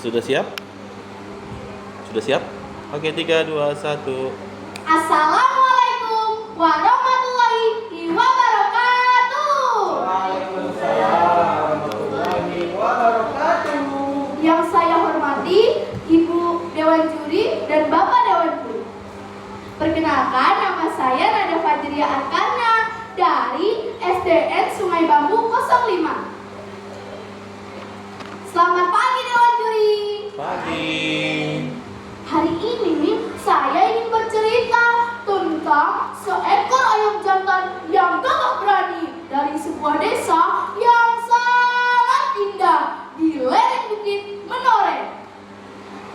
Sudah siap? Sudah siap? Oke, 3, 2, 1. Assalamualaikum warahmatullahi wabarakatuh. Waalaikumsalam warahmatullahi wabarakatuh. Yang saya hormati Ibu Dewan Juri dan Bapak Dewan Juri. Perkenalkan, nama saya Nada Fajria Arkana dari SDN Sungai Bambu 05. Selamat pagi Dewan Juri. Pagi. Hari ini saya ingin bercerita tentang seekor ayam jantan yang gagah berani dari sebuah desa yang sangat indah di lereng bukit Menoreh.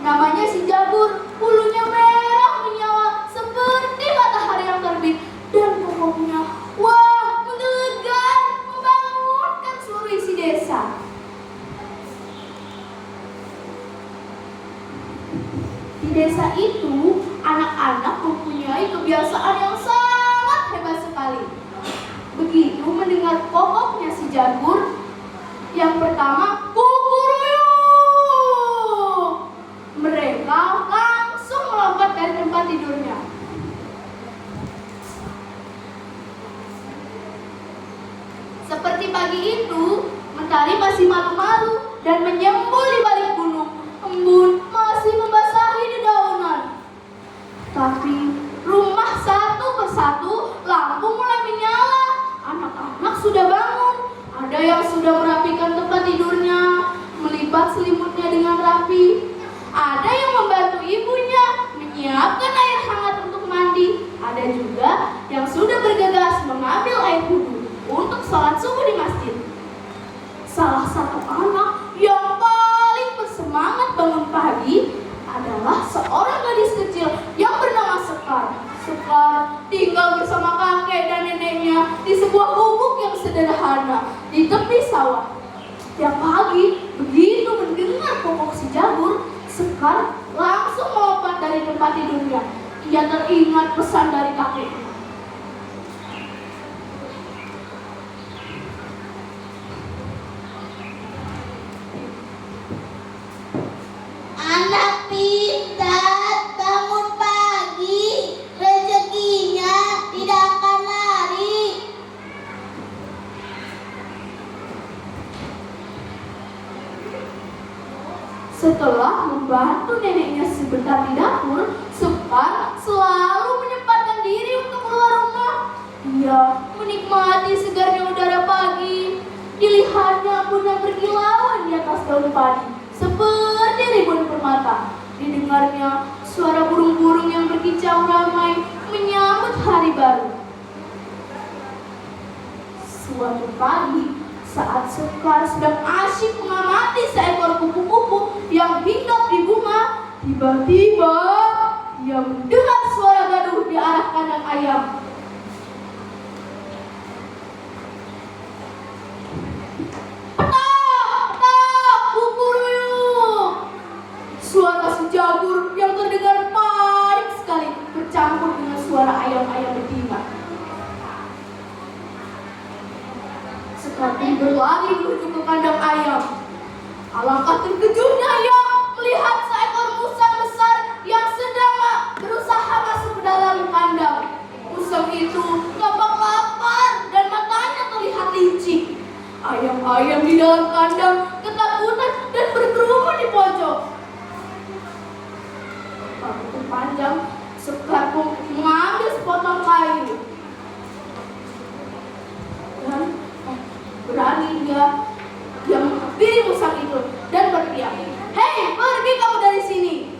Namanya si Jabur, bulunya merah menyala seperti matahari yang terbit dan pokoknya wah, menggelegar, membangunkan seluruh isi desa. Di desa itu, anak-anak mempunyai kebiasaan yang sangat hebat sekali. Begitu mendengar pokoknya si Jabur, yang pertama, kukuruyuk. Mereka langsung melompat dari tempat tidurnya. Seperti pagi itu, mentari masih malu-malu dan menyembul di balik gunung. Embun masih membasahi dedaunan. Tapi rumah satu persatu lampu mulai menyala. Anak-anak sudah bangun. Ada yang sudah merapikan tempat tidurnya, melipat selimutnya dengan rapi. Ada yang membantu ibunya menyiapkan air hangat untuk mandi. Ada juga yang sudah bergegas mengambil air wudhu untuk sholat subuh di masjid. Salah satu anak yang paling bersemangat bangun pagi adalah seorang gadis kecil yang bernama Sekar. Sekar tinggal bersama kakek dan neneknya di sebuah gubuk yang sederhana di tepi sawah. Tiap pagi, begitu mendengar pokok si Jabur, Sekar langsung melompat dari tempat tidurnya. Ia teringat pesan dari kakeknya. Anak pintar, bangun pagi, rezekinya tidak akan lari. Setelah membantu neneknya sebentar di dapur, Sekar selalu menyempatkan diri untuk keluar rumah. Ia menikmati segarnya udara pagi. Dilihatnya embun berkilauan di atas daun padi, seperti ribuan permata. Didengarnya suara burung-burung yang berkicau ramai menyambut hari baru. Suatu pagi, saat Sekar sedang asyik mengamati seekor kupu-kupu yang hinggap di bunga, tiba-tiba ia mendengar suara gaduh di arah kandang ayam. Suara si Jabur yang terdengar panik sekali bercampur dengan suara ayam-ayam betina. Sekar pun berlari menuju ke kandang ayam. Alangkah terkejutnya ia melihat seekor musang besar yang sedang berusaha masuk ke dalam kandang. Musang itu nampak lapar dan matanya terlihat licik. Ayam-ayam di dalam kandang ketakutan dan berkerumun di pojok. Waktu panjang, Sekar pun mengambil sepotong kayu dan berani dia menghampiri musang itu dan berteriak, "Hei, pergi kamu dari sini!"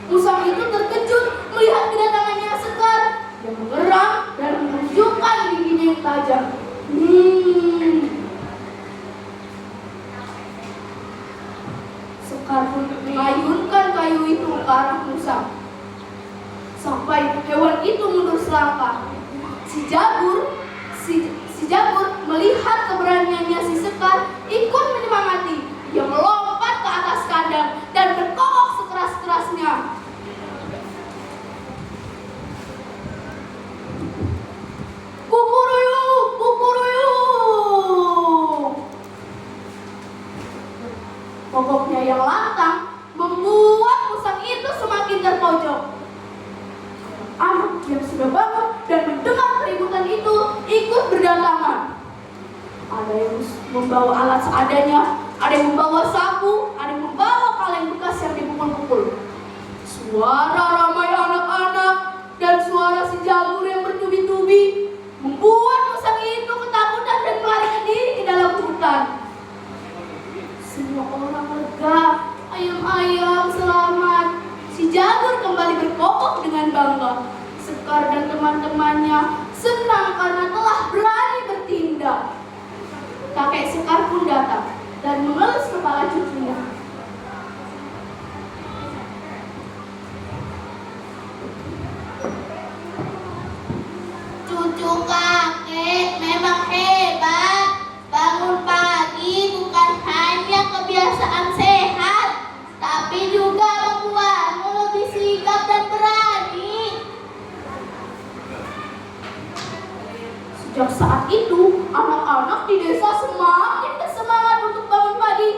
Musang itu terkejut melihat kedatangannya Sekar. Dia mengerang dan menunjukkan giginya yang tajam. Sekar pun mengayunkan kayu itu ke arah musang. Sampai hewan itu mundur selangkah. Si Jabur melihat keberaniannya si Sekar ikut menyemangati. Dia melompat ke atas kandang dan berkokok sekeras-kerasnya. Kukuruyuk, kukuruyuk. Ada yang membawa alat seadanya, ada yang membawa sapu, ada yang membawa kaleng bekas yang dipukul-pukul. Suara ramai anak-anak dan suara si Jagur yang bertubi-tubi membuat musang itu ketakutan dan melarikan diri ke dalam hutan. Semua orang lega, ayam-ayam selamat. Si Jagur kembali berkokok dengan bangga. Sekar dan teman-temannya senang karena telah berani bertindak. Kakek Sekar pun datang dan mengelus kepala cucunya. Cucu kakek memang hebat. Bangun pagi bukan hanya kebiasaan sehat, tapi juga membuatmu lebih sigap dan berani. Sejak saat itu, anak-anak di desa semakin bersemangat untuk bangun pagi.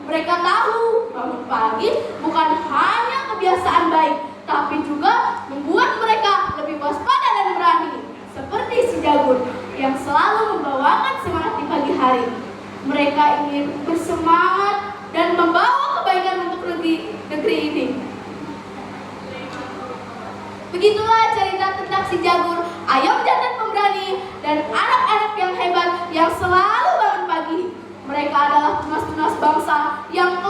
Mereka tahu bangun pagi bukan hanya kebiasaan baik, tapi juga membuat mereka lebih waspada dan berani. Seperti si Jagur yang selalu membawakan semangat di pagi hari. Mereka ingin bersemangat dan membawa kebaikan untuk negeri ini. Begitulah cerita tentang si Jagur, ayam jantan pemberani, dan anak-anak yang hebat yang selalu bangun pagi. Mereka adalah tunas-tunas bangsa yang